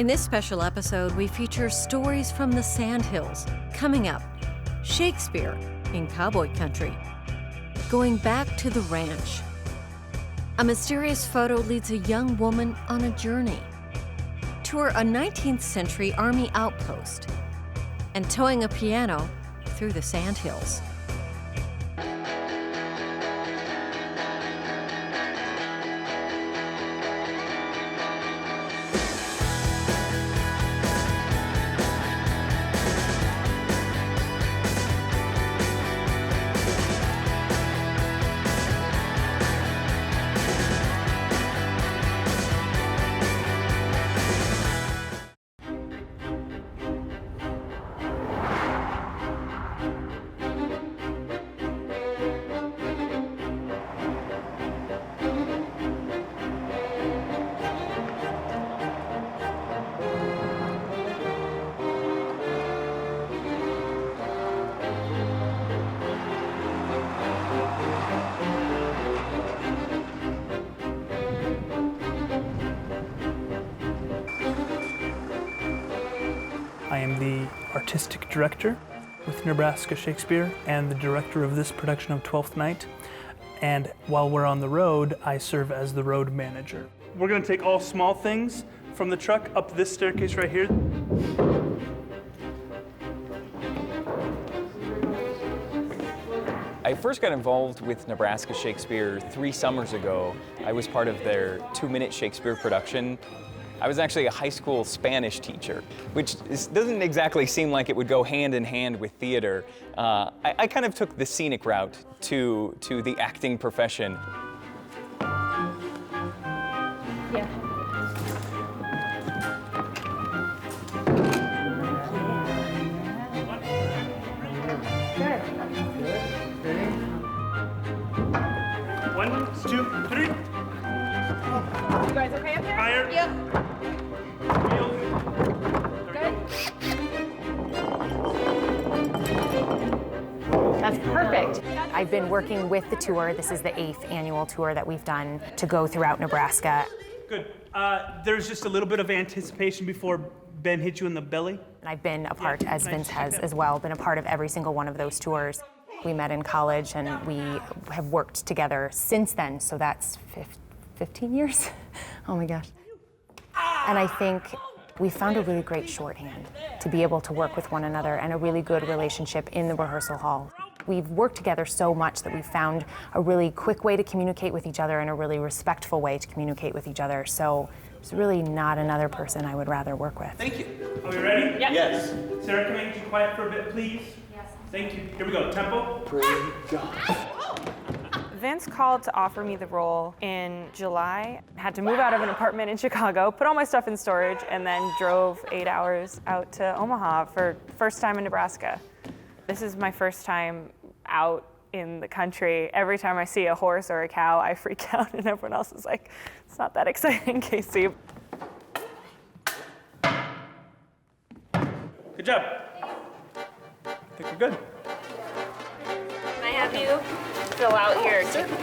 In this special episode, we feature stories from the Sandhills. Coming up, Shakespeare in cowboy country. Going back to the ranch. A mysterious photo leads a young woman on a journey. Tour a 19th century army outpost. And towing a piano through the Sandhills. I am the artistic director with Nebraska Shakespeare and the director of this production of Twelfth Night. And while we're on the road, I serve as the road manager. We're gonna take all small things from the truck up this staircase right here. I first got involved with Nebraska Shakespeare 3 summers ago. I was part of their 2-minute Shakespeare production. I was actually a high school Spanish teacher, which doesn't exactly seem like it would go hand in hand with theater. I kind of took the scenic route to the acting profession. Yeah. Good. 1, 2, 3. You guys okay up there? Higher. Yep. Good. That's perfect. I've been working with the tour. This is the 8th annual tour that we've done to go throughout Nebraska. Good. There's just a little bit of anticipation before Ben hit you in the belly. I've been a part, as Vince has as well, been a part of every single one of those tours. We met in college and we have worked together since then, so that's 15 years? Oh my gosh. And I think we found a really great shorthand to be able to work with one another and a really good relationship in the rehearsal hall. We've worked together so much that we found a really quick way to communicate with each other and a really respectful way to communicate with each other. So it's really not another person I would rather work with. Thank you. Are we ready? Yep. Yes. Sarah, can I get you quiet for a bit, please? Yes. Thank you. Here we go. Tempo. Praise God. Vince called to offer me the role in July. I had to move out of an apartment in Chicago, put all my stuff in storage, and then drove 8 hours out to Omaha for first time in Nebraska. This is my first time out in the country. Every time I see a horse or a cow, I freak out, and everyone else is like, it's not that exciting, Casey. Good job. I think we're good. Can I have you fill out your ticket?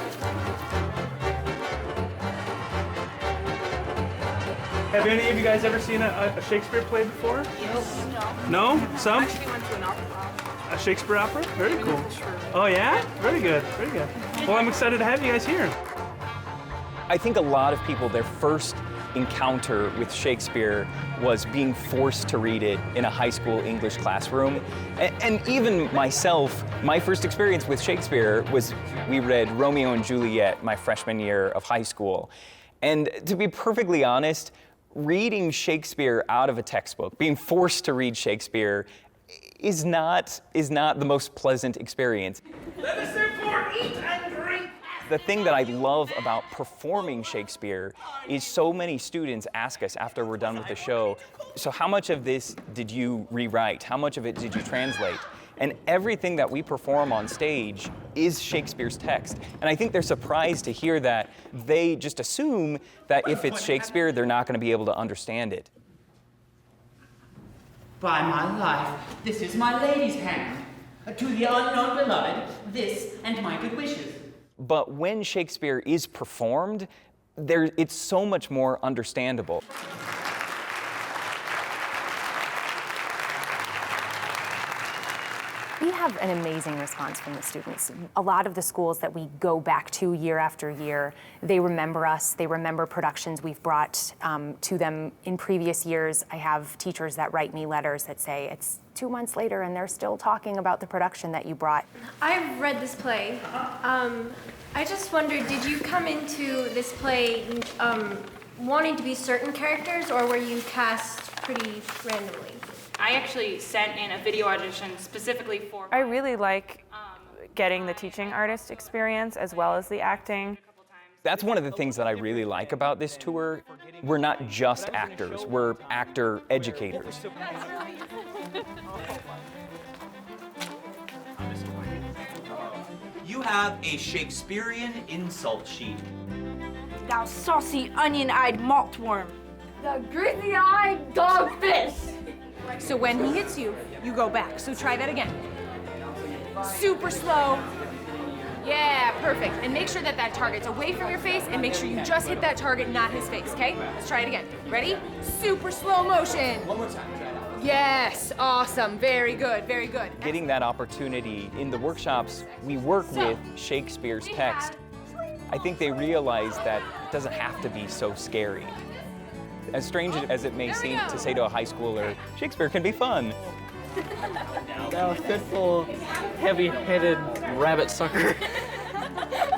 Have any of you guys ever seen a Shakespeare play before? No. No? Some? Actually went to an opera. A Shakespeare opera? Very cool. Oh yeah? Very good, very good. Well, I'm excited to have you guys here. I think a lot of people, their first encounter with Shakespeare was being forced to read it in a high school English classroom. And even myself, my first experience with Shakespeare was we read Romeo and Juliet my freshman year of high school. And to be perfectly honest, reading Shakespeare out of a textbook, being forced to read Shakespeare is not the most pleasant experience. Let us therefore eat and drink. The thing that I love about performing Shakespeare is so many students ask us after we're done with the show, so how much of this did you rewrite? How much of it did you translate? And everything that we perform on stage is Shakespeare's text. And I think they're surprised to hear that. They just assume that if it's Shakespeare, they're not going to be able to understand it. By my life, this is my lady's hand. To the unknown beloved, this and my good wishes. But when Shakespeare is performed, it's so much more understandable. have an amazing response from the students. A lot of the schools that we go back to year after year, they remember us, they remember productions we've brought to them in previous years. I have teachers that write me letters that say, it's 2 months later and they're still talking about the production that you brought. I've read this play. I just wondered, did you come into this play wanting to be certain characters, or were you cast pretty randomly? I actually sent in a video audition specifically for... I really like getting the teaching artist experience as well as the acting. That's one of the things that I really like about this tour. We're not just actors, we're actor educators. You have a Shakespearean insult sheet. Thou saucy onion-eyed maltworm. The greasy-eyed dogfish. So when he hits you, you go back. So try that again. Super slow. Yeah, perfect. And make sure that that target's away from your face, and make sure you just hit that target, not his face, okay? Let's try it again. Ready? Super slow motion. One more time. Yes, awesome. Very good, very good. Getting that opportunity in the workshops, we work with Shakespeare's text. I think they realize that it doesn't have to be so scary. As strange as it may seem to say to a high schooler, Shakespeare can be fun. Thou fitful, heavy-headed rabbit sucker.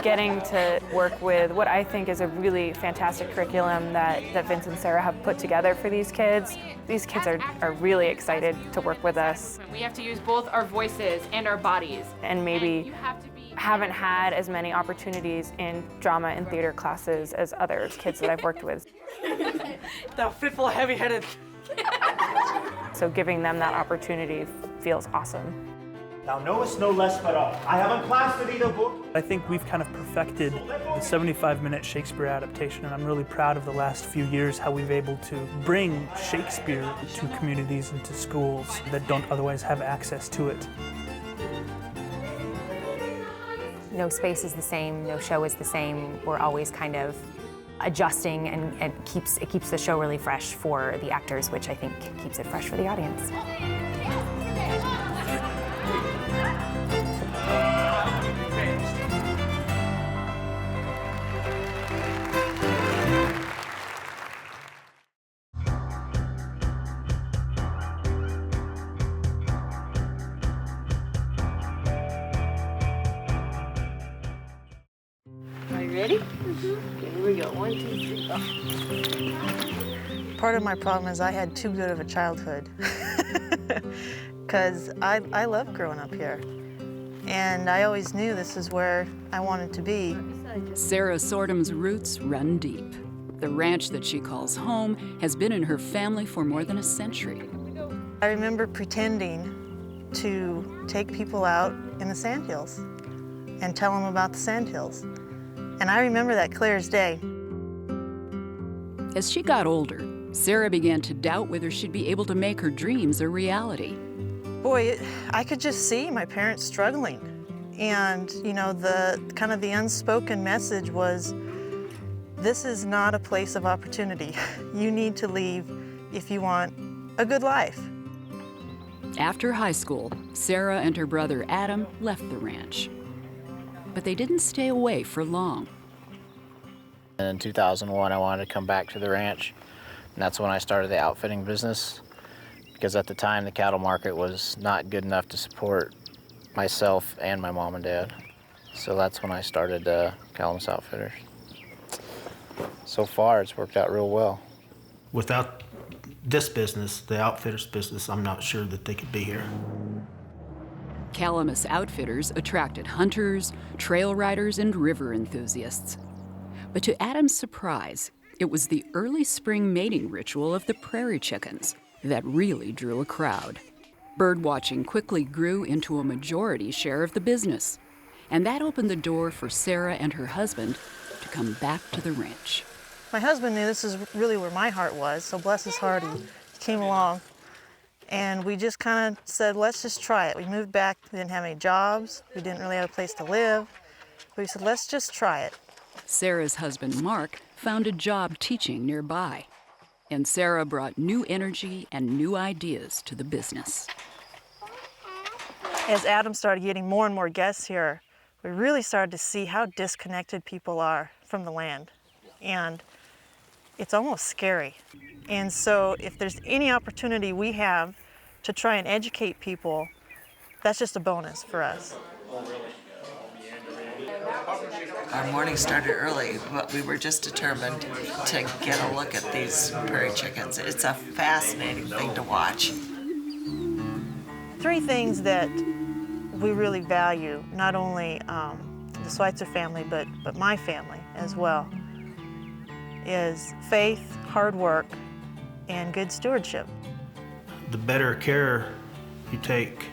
Getting to work with what I think is a really fantastic curriculum that Vince and Sarah have put together for these kids. These kids are really excited to work with us. We have to use both our voices and our bodies. And maybe haven't had as many opportunities in drama and theater classes as other kids that I've worked with. Thou fitful, heavy-headed. So giving them that opportunity feels awesome. Thou knowest no less but all. I have unclasped thee the book. I think we've kind of perfected the 75-minute Shakespeare adaptation, and I'm really proud of the last few years how we've able to bring Shakespeare to communities and to schools that don't otherwise have access to it. No space is the same, no show is the same. We're always kind of adjusting, and it keeps the show really fresh for the actors, which I think keeps it fresh for the audience. Are you ready? Here we go. 1, 2, 3, go. Part of my problem is I had too good of a childhood because I loved growing up here. And I always knew this is where I wanted to be. Sarah Sordom's roots run deep. The ranch that she calls home has been in her family for more than a century. I remember pretending to take people out in the sandhills and tell them about the sandhills. And I remember that clear as day. As she got older, Sarah began to doubt whether she'd be able to make her dreams a reality. Boy, I could just see my parents struggling. And, you know, the kind of the unspoken message was, this is not a place of opportunity. You need to leave if you want a good life. After high school, Sarah and her brother Adam left the ranch. But they didn't stay away for long. In 2001, I wanted to come back to the ranch, and that's when I started the outfitting business, because at the time the cattle market was not good enough to support myself and my mom and dad. So that's when I started Calamus Outfitters. So far, it's worked out real well. Without this business, the outfitters business, I'm not sure that they could be here. Calamus Outfitters attracted hunters, trail riders, and river enthusiasts. But to Adam's surprise, it was the early spring mating ritual of the prairie chickens that really drew a crowd. Birdwatching quickly grew into a majority share of the business, and that opened the door for Sarah and her husband to come back to the ranch. My husband knew this is really where my heart was, so bless his heart, he came along. And we just kind of said, let's just try it. We moved back, we didn't have any jobs, we didn't really have a place to live. We said, let's just try it. Sarah's husband, Mark, found a job teaching nearby, and Sarah brought new energy and new ideas to the business. As Adam started getting more and more guests here, we really started to see how disconnected people are from the land. And it's almost scary. And so if there's any opportunity we have to try and educate people, that's just a bonus for us. Our morning started early, but we were just determined to get a look at these prairie chickens. It's a fascinating thing to watch. 3 things that we really value, not only the Schweitzer family, but my family as well, is faith, hard work, and good stewardship. The better care you take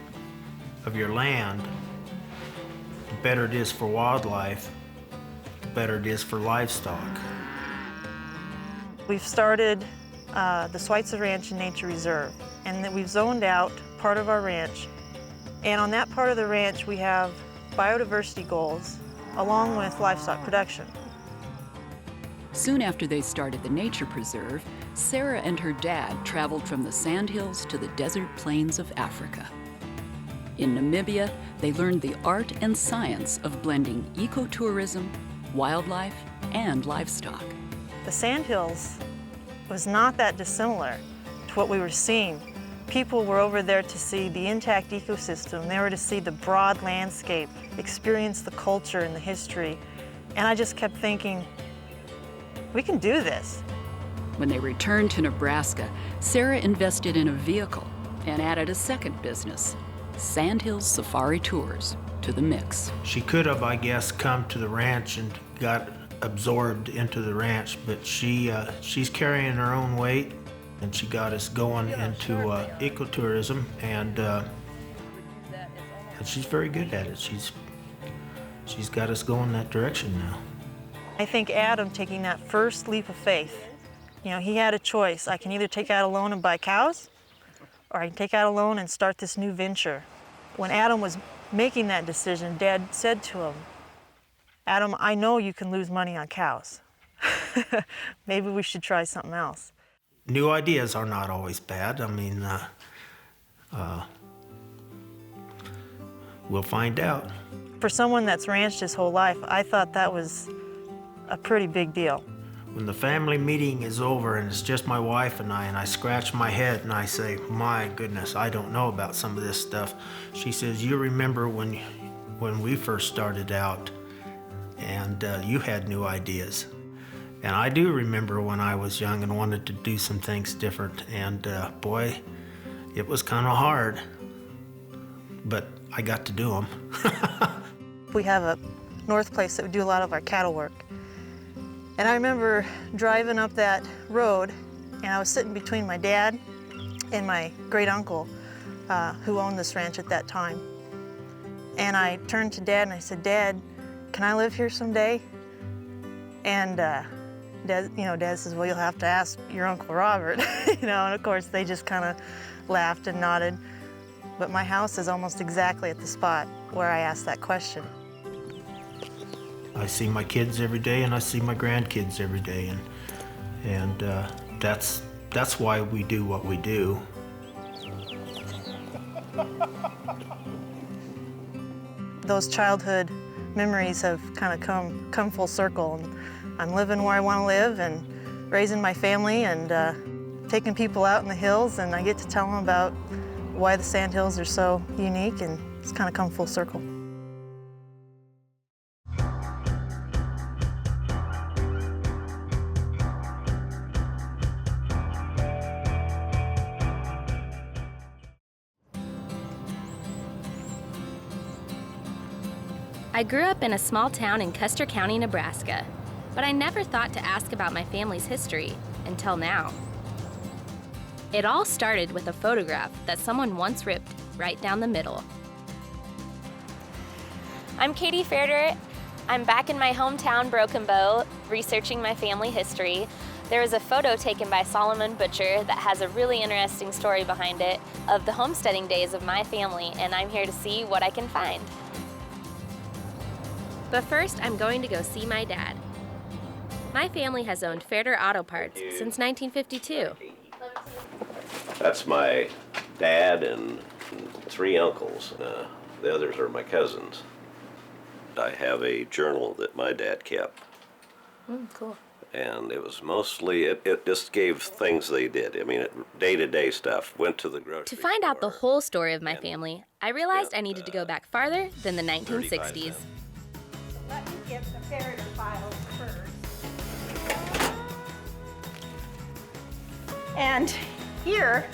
of your land, the better it is for wildlife, the better it is for livestock. We've started the Schweitzer Ranch and Nature Reserve, and that we've zoned out part of our ranch. And on that part of the ranch, we have biodiversity goals along with livestock production. Soon after they started the nature preserve, Sarah and her dad traveled from the sandhills to the desert plains of Africa. In Namibia, they learned the art and science of blending ecotourism, wildlife, and livestock. The sandhills was not that dissimilar to what we were seeing. People were over there to see the intact ecosystem. They were to see the broad landscape, experience the culture and the history. And I just kept thinking, we can do this. When they returned to Nebraska, Sarah invested in a vehicle and added a second business, Sandhills Safari Tours, to the mix. She could have, I guess, come to the ranch and got absorbed into the ranch, but she's carrying her own weight, and she got us going into ecotourism, and she's very good at it. She's got us going that direction now. I think Adam taking that first leap of faith, you know, he had a choice. I can either take out a loan and buy cows, or I can take out a loan and start this new venture. When Adam was making that decision, Dad said to him, Adam, I know you can lose money on cows. Maybe we should try something else. New ideas are not always bad. I mean, we'll find out. For someone that's ranched his whole life, I thought that was a pretty big deal. When the family meeting is over and it's just my wife and I scratch my head and I say, my goodness, I don't know about some of this stuff. She says, you remember when we first started out and you had new ideas. And I do remember when I was young and wanted to do some things different, and boy, it was kind of hard, but I got to do them. We have a north place that we do a lot of our cattle work. And I remember driving up that road, and I was sitting between my dad and my great uncle, who owned this ranch at that time. And I turned to Dad and I said, Dad, can I live here someday? And Dad says, well, you'll have to ask your Uncle Robert, and of course they just kind of laughed and nodded. But my house is almost exactly at the spot where I asked that question. I see my kids every day and I see my grandkids every day, and that's why we do what we do. Those childhood memories have kind of come full circle. And I'm living where I want to live and raising my family and taking people out in the hills, and I get to tell them about why the Sandhills are so unique, and it's kind of come full circle. I grew up in a small town in Custer County, Nebraska, but I never thought to ask about my family's history until now. It all started with a photograph that someone once ripped right down the middle. I'm Katie Fairdirt. I'm back in my hometown, Broken Bow, researching my family history. There was a photo taken by Solomon Butcher that has a really interesting story behind it of the homesteading days of my family, and I'm here to see what I can find. But first, I'm going to go see my dad. My family has owned Fairdirt Auto Parts since 1952. That's my dad and 3 uncles. The others are my cousins. I have a journal that my dad kept. Cool. And it was mostly, it just gave things they did. I mean, day-to-day stuff. Went to the grocery To find out the whole story of my family, I realized I needed to go back farther than the 1960s. Let me get the Farrier files first. And here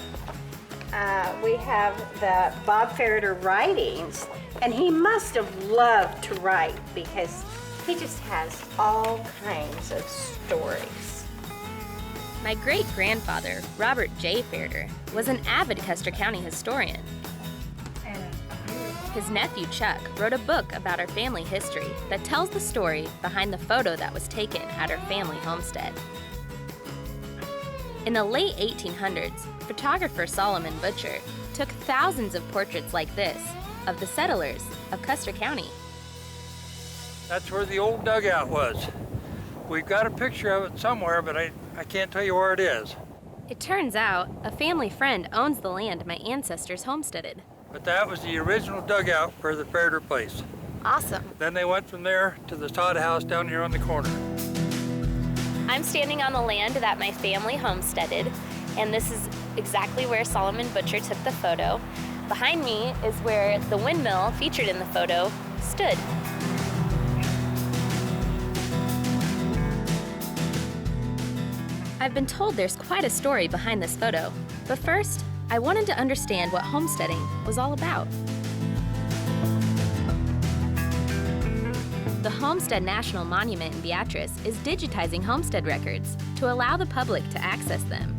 we have the Bob Farrier writings, and he must have loved to write because he just has all kinds of stories. My great-grandfather, Robert J. Farrier, was an avid Custer County historian. His nephew, Chuck, wrote a book about our family history that tells the story behind the photo that was taken at our family homestead. In the late 1800s, photographer Solomon Butcher took thousands of portraits like this of the settlers of Custer County. That's where the old dugout was. We've got a picture of it somewhere, but I can't tell you where it is. It turns out a family friend owns the land my ancestors homesteaded. But that was the original dugout for the Farrier place. Awesome. Then they went from there to the sod house down here on the corner. I'm standing on the land that my family homesteaded, and this is exactly where Solomon Butcher took the photo. Behind me is where the windmill featured in the photo stood. I've been told there's quite a story behind this photo, but first, I wanted to understand what homesteading was all about. The Homestead National Monument in Beatrice is digitizing homestead records to allow the public to access them.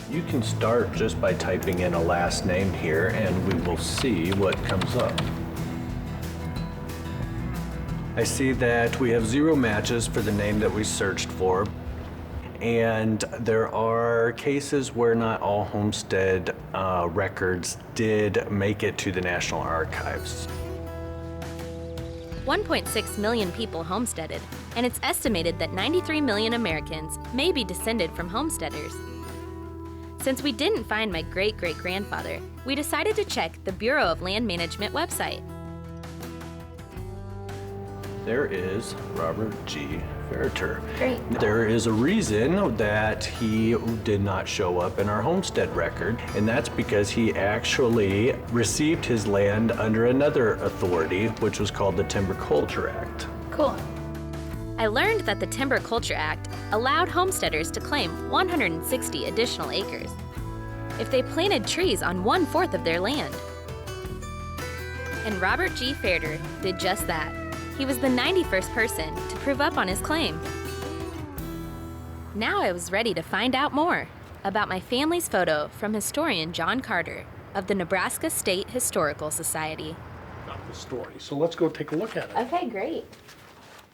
You can start just by typing in a last name here and we will see what comes up. I see that we have 0 matches for the name that we searched for. And there are cases where not all homestead records did make it to the National Archives. 1.6 million people homesteaded, and it's estimated that 93 million Americans may be descended from homesteaders. Since we didn't find my great-great-grandfather, we decided to check the Bureau of Land Management website. There is Robert G. Farrier. Great. There is a reason that he did not show up in our homestead record, and that's because he actually received his land under another authority, which was called the Timber Culture Act. Cool. I learned that the Timber Culture Act allowed homesteaders to claim 160 additional acres if they planted trees on 1/4 of their land. And Robert G. Farrier did just that. He was the 91st person to prove up on his claim. Now I was ready to find out more about my family's photo from historian John Carter of the Nebraska State Historical Society. Got the story, so let's go take a look at it. Okay, great.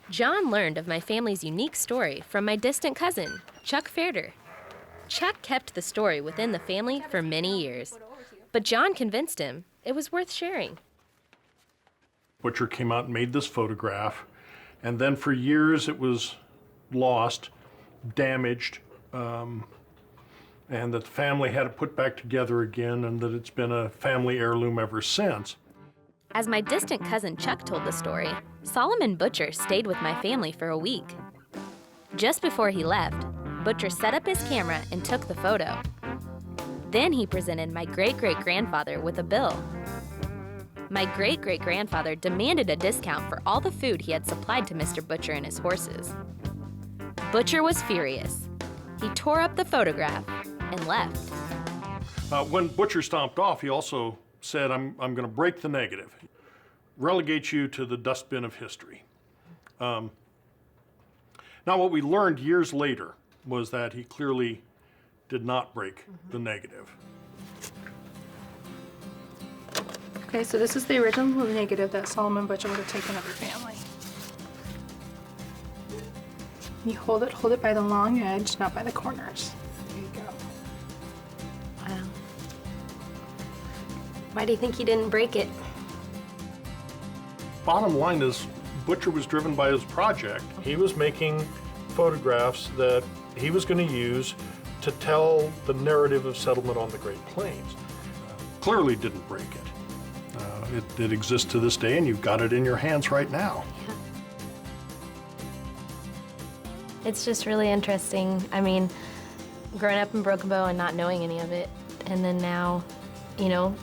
John learned of my family's unique story from my distant cousin, Chuck Farrier. Chuck kept the story within the family for many years, but John convinced him it was worth sharing. Butcher came out and made this photograph, and then for years it was lost, damaged, and that the family had it put back together again, and that it's been a family heirloom ever since. As my distant cousin Chuck told the story, Solomon Butcher stayed with my family for a week. Just before he left, Butcher set up his camera and took the photo. Then he presented my great-great-grandfather with a bill. My great-great-grandfather demanded a discount for all the food he had supplied to Mr. Butcher and his horses. Butcher was furious. He tore up the photograph and left. When Butcher stomped off, he also said, I'm going to break the negative, relegate you to the dustbin of history. Now, what we learned years later was that he clearly did not break the negative. Okay, so this is the original negative that Solomon Butcher would have taken of your family. You hold it by the long edge, not by the corners. There you go. Wow. Why do you think he didn't break it? Bottom line is, Butcher was driven by his project. He was making photographs that he was going to use to tell the narrative of settlement on the Great Plains. Clearly didn't break it. it exists to this day, and you've got it in your hands right now. It's just really interesting. I mean, growing up in Broken Bow and not knowing any of it, and then now, you know,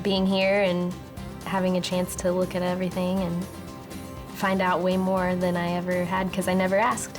being here and having a chance to look at everything and find out way more than I ever had because I never asked.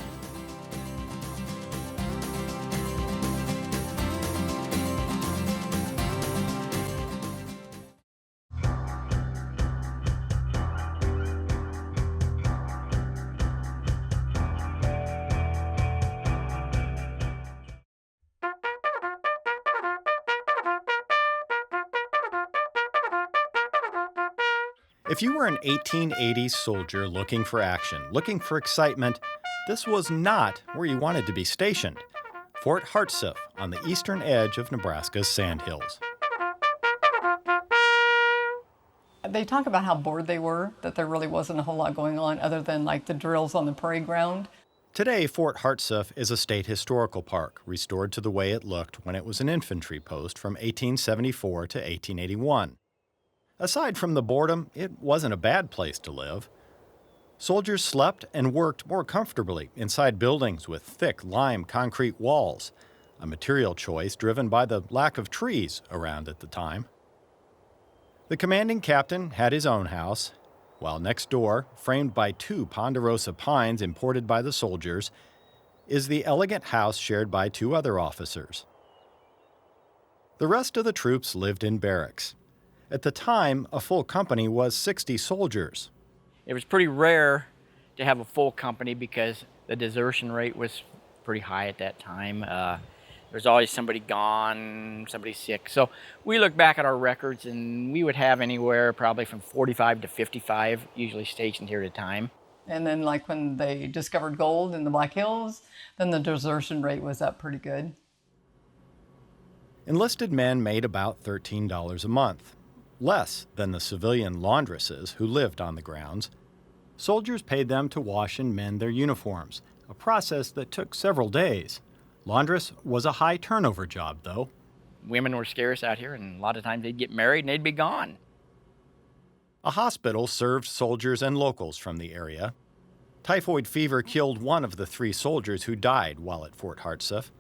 If you were an 1880s soldier looking for action, looking for excitement, this was not where you wanted to be stationed. Fort Hartsuff on the eastern edge of Nebraska's Sandhills. They talk about how bored they were, that there really wasn't a whole lot going on other than like the drills on the parade ground. Today, Fort Hartsuff is a state historical park, restored to the way it looked when it was an infantry post from 1874 to 1881. Aside from the boredom, it wasn't a bad place to live. Soldiers slept and worked more comfortably inside buildings with thick lime concrete walls, a material choice driven by the lack of trees around at the time. The commanding captain had his own house, while next door, framed by 2 ponderosa pines imported by the soldiers, is the elegant house shared by 2 other officers. The rest of the troops lived in barracks. At the time, a full company was 60 soldiers. It was pretty rare to have a full company because the desertion rate was pretty high at that time. There's always somebody gone, somebody sick. So we look back at our records and we would have anywhere probably from 45 to 55 usually stationed here at a time. And then like when they discovered gold in the Black Hills, then the desertion rate was up pretty good. Enlisted men made about $13 a month, less than the civilian laundresses who lived on the grounds. Soldiers paid them to wash and mend their uniforms, a process that took several days. Laundress was a high turnover job, though. Women were scarce out here, and a lot of times they'd get married and they'd be gone. A hospital served soldiers and locals from the area. Typhoid fever killed one of the 3 soldiers who died while at Fort Hartsuff.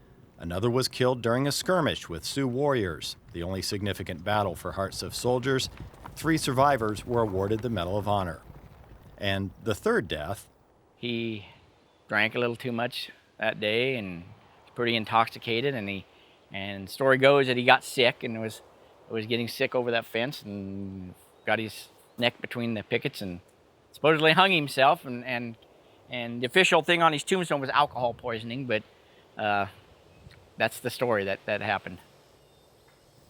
Another was killed during a skirmish with Sioux warriors, the only significant battle for Hartsuff soldiers. 3 survivors were awarded the Medal of Honor. And the third death... He drank a little too much that day and was pretty intoxicated, and story goes that he got sick and was getting sick over that fence and got his neck between the pickets and supposedly hung himself, and the official thing on his tombstone was alcohol poisoning, but that's the story that happened.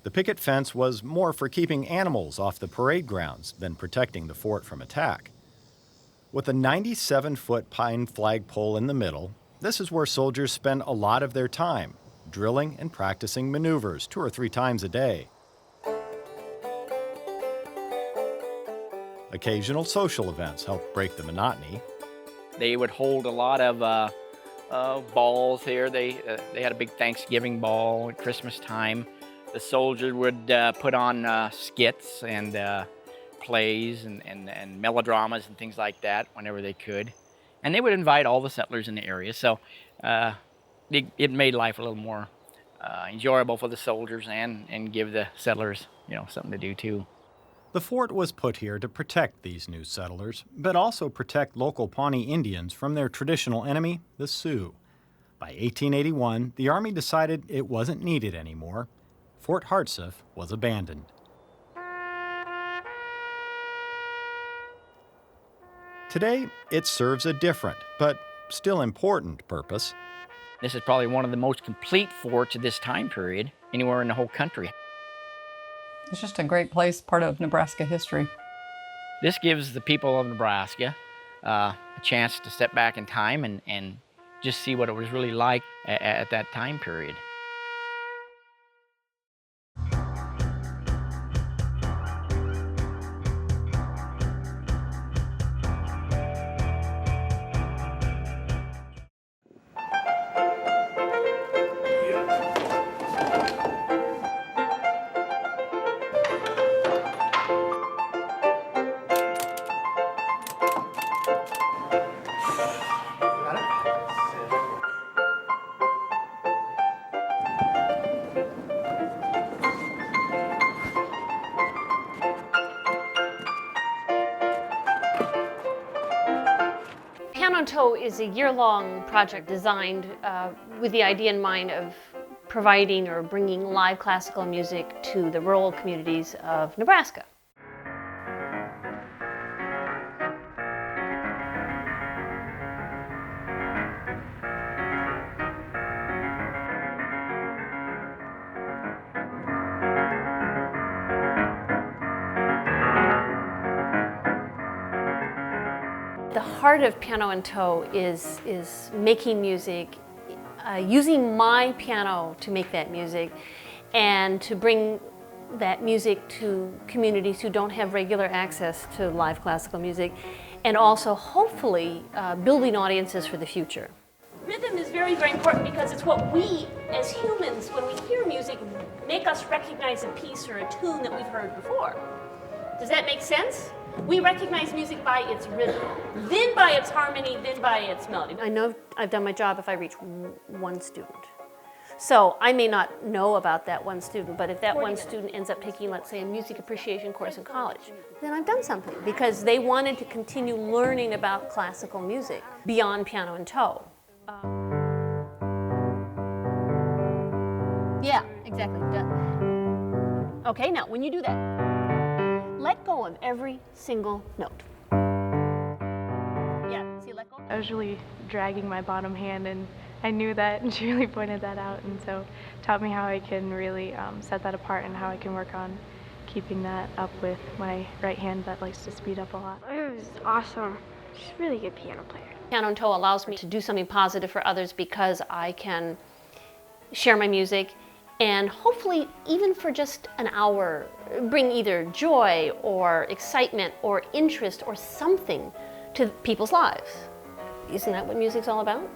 The picket fence was more for keeping animals off the parade grounds than protecting the fort from attack. With a 97-foot pine flagpole in the middle, this is where soldiers spend a lot of their time, drilling and practicing maneuvers 2 or 3 times a day. Occasional social events help break the monotony. They would hold a lot of balls here. They had a big Thanksgiving ball at Christmas time. The soldiers would put on skits and plays and melodramas and things like that whenever they could. And they would invite all the settlers in the area. So it made life a little more enjoyable for the soldiers and give the settlers, something to do too. The fort was put here to protect these new settlers, but also protect local Pawnee Indians from their traditional enemy, the Sioux. By 1881, the Army decided it wasn't needed anymore. Fort Hartsuff was abandoned. Today, it serves a different, but still important purpose. This is probably one of the most complete forts of this time period anywhere in the whole country. It's just a great place, part of Nebraska history. This gives the people of Nebraska a chance to step back in time and just see what it was really like at that time period. Piano in Tow is a year-long project designed with the idea in mind of providing or bringing live classical music to the rural communities of Nebraska. The heart of Piano in Tow is making music, using my piano to make that music, and to bring that music to communities who don't have regular access to live classical music, and also hopefully building audiences for the future. Rhythm is very, very important because it's what we, as humans, when we hear music, make us recognize a piece or a tune that we've heard before. Does that make sense? We recognize music by its rhythm, then by its harmony, then by its melody. I know I've done my job if I reach one student. So I may not know about that one student, but if that one student ends up taking, let's say, a music appreciation course in college, then I've done something because they wanted to continue learning about classical music beyond Piano in Tow. Yeah, exactly. Done. Okay, now when you do that, let go of every single note. Yeah, see, let go. I was really dragging my bottom hand, and I knew that, and she really pointed that out, and so taught me how I can really set that apart and how I can work on keeping that up with my right hand that likes to speed up a lot. It was awesome. She's a really good piano player. Piano in Tow allows me to do something positive for others because I can share my music and hopefully, even for just an hour, bring either joy or excitement or interest or something to people's lives. Isn't that what music's all about?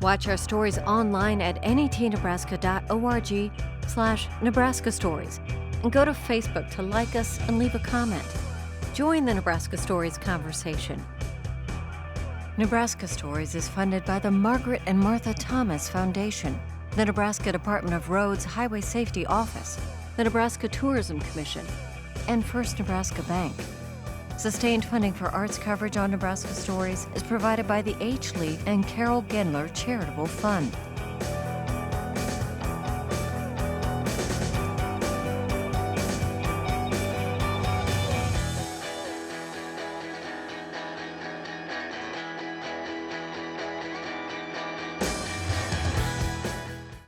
Watch our stories online at netnebraska.org/Nebraska Stories and go to Facebook to like us and leave a comment. Join the Nebraska Stories conversation. Nebraska Stories is funded by the Margaret and Martha Thomas Foundation, the Nebraska Department of Roads Highway Safety Office, the Nebraska Tourism Commission, and First Nebraska Bank. Sustained funding for arts coverage on Nebraska Stories is provided by the H. Lee and Carol Gendler Charitable Fund.